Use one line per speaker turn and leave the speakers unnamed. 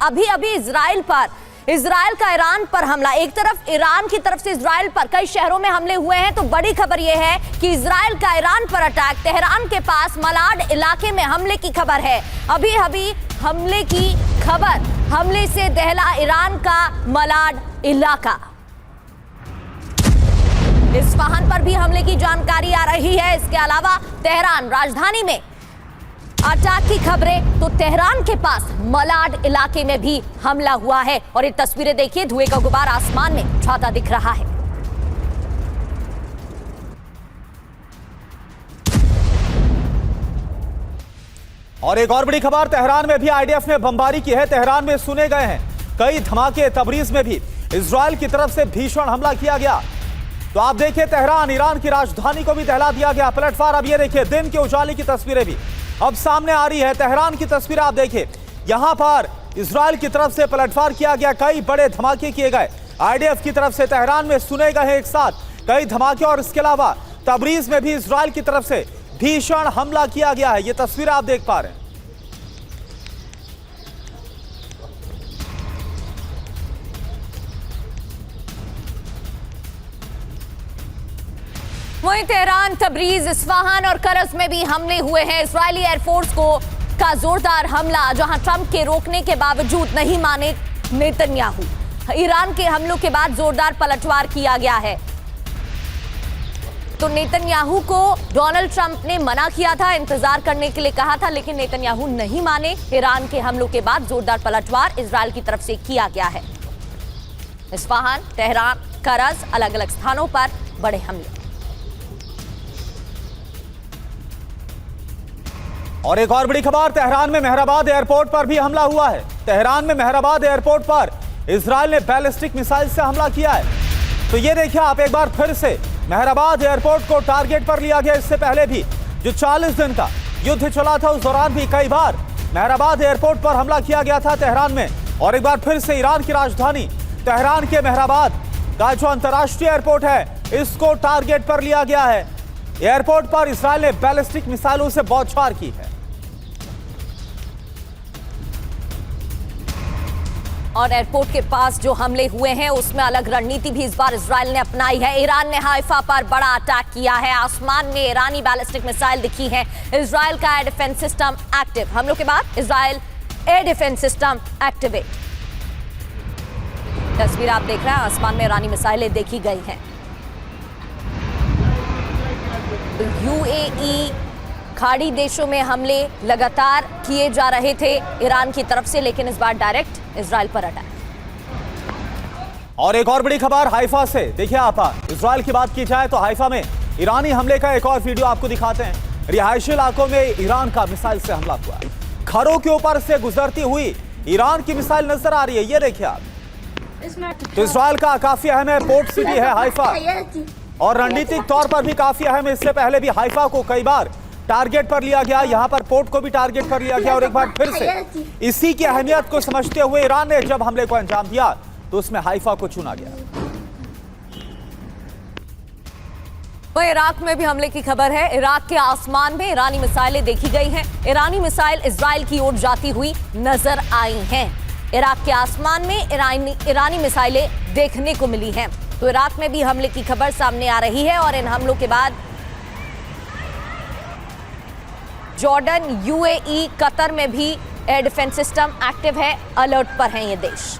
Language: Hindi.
अभी अभी इजराइल का ईरान पर हमला, एक तरफ ईरान की तरफ से इजराइल पर कई शहरों में हमले हुए हैं, तो बड़ी खबर यह है कि इजराइल का ईरान पर अटैक, तेहरान के पास मलाड इलाके में हमले की खबर है। अभी अभी हमले की खबर, हमले से दहला ईरान का मलाड इलाका। इस्फहान पर भी हमले की जानकारी आ रही है। इसके अलावा तेहरान राजधानी में अटैक की खबरें, तो तेहरान के पास मलाड इलाके में भी हमला हुआ है। और ये तस्वीरें देखिए, धुएं का गुबार आसमान में छाता दिख रहा है।
और एक और बड़ी खबर, तेहरान में भी आईडीएफ ने बमबारी की है। तेहरान में सुने गए हैं कई धमाके। तबरीज में भी इजराइल की तरफ से भीषण हमला किया गया। तो आप देखिए, तेहरान ईरान की राजधानी को भी दहला दिया गया। पलटवार अब ये देखिए, दिन के उजाले की तस्वीरें भी अब सामने आ रही है। तेहरान की तस्वीरें आप देखिए, यहां पर इजराइल की तरफ से पलटवार किया गया, कई बड़े धमाके किए गए। आईडीएफ की तरफ से तेहरान में सुने गए एक साथ कई धमाके। और इसके अलावा तबरीज में भी इजराइल की तरफ से भीषण हमला किया गया है। ये तस्वीरें आप देख पा रहे हैं।
वहीं तेहरान, तबरीज, इस्फहान और करज में भी हमले हुए हैं। इजरायली एयरफोर्स का जोरदार हमला, जहां ट्रंप के रोकने के बावजूद नहीं माने नेतन्याहू। ईरान के हमलों के बाद जोरदार पलटवार किया गया है। तो नेतन्याहू को डोनाल्ड ट्रंप ने मना किया था, इंतजार करने के लिए कहा था, लेकिन नेतन्याहू नहीं माने। ईरान के हमलों के बाद जोरदार पलटवार इजरायल की तरफ से किया गया है। इस्फहान, तेहरान, करज, अलग अलग स्थानों पर बड़े हमले।
और एक और बड़ी खबर, तेहरान में मेहराबाद एयरपोर्ट पर भी हमला हुआ है। तेहरान में मेहराबाद एयरपोर्ट पर इजरायल ने बैलिस्टिक मिसाइल से हमला किया है। तो ये देखिए आप, एक बार फिर से मेहराबाद एयरपोर्ट को टारगेट पर लिया गया। इससे पहले भी जो 40 दिन का युद्ध चला था, उस दौरान भी कई बार मेहराबाद एयरपोर्ट पर हमला किया गया था तेहरान में। और एक बार फिर से ईरान की राजधानी तेहरान के मेहराबाद का जो अंतर्राष्ट्रीय एयरपोर्ट है, इसको टारगेट पर लिया गया है। एयरपोर्ट पर इजरायल ने बैलिस्टिक मिसाइलों से बौछार की है।
और एयरपोर्ट के पास जो हमले हुए हैं, उसमें अलग रणनीति भी इस बार इजरायल ने अपनाई है। ईरान ने हाइफा पर बड़ा अटैक किया है। आसमान में ईरानी बैलिस्टिक मिसाइल दिखी है। इजरायल का एयर डिफेंस सिस्टम एक्टिव। हमलों के बाद Israel air defence system activate. तस्वीर आप देख रहे हैं, आसमान में ईरानी मिसाइलें देखी गई हैं। यूएई, खाड़ी देशों में हमले लगातार किए जा रहे थे ईरान की तरफ से, लेकिन इस बार डायरेक्ट इजरायल पर अटैक।
और एक और बड़ी खबर हाइफा से, देखिए आप, इजरायल की बात की जाए तो हाइफा में ईरानी हमले का एक और वीडियो आपको दिखाते हैं। रिहायशी इलाकों में ईरान का मिसाइल से हमला हुआ। घरों के ऊपर से गुजरती हुई ईरान की मिसाइल नजर आ रही है। ये देखिए आप, तो इजरायल का काफी अहम है, पोर्ट सिटी है हाइफा, और रणनीतिक तौर पर भी काफी अहम है। इससे पहले भी हाइफा को कई बार टारगेट पर लिया गया, यहां पर पोर्ट को भी टारगेट पर लिया गया। और एक बार फिर से इसी की अहमियत को समझते हुए ईरान ने जब हमले को अंजाम दिया, तो उसमें हाइफा को चुना गया।
वहीं इराक में भी हमले की खबर है। इराक के आसमान में ईरानी मिसाइलें देखी गई हैं। ईरानी मिसाइल इजरायल की ओर जाती हुई नजर आई हैं। इराक के आसमान में ईरानी मिसाइलें देखने को मिली हैं। तो इराक में भी हमले की खबर सामने आ रही है। और इन हमलों के बाद जॉर्डन, यूएई, कतर में भी एयर डिफेंस सिस्टम एक्टिव है। अलर्ट पर हैं ये देश।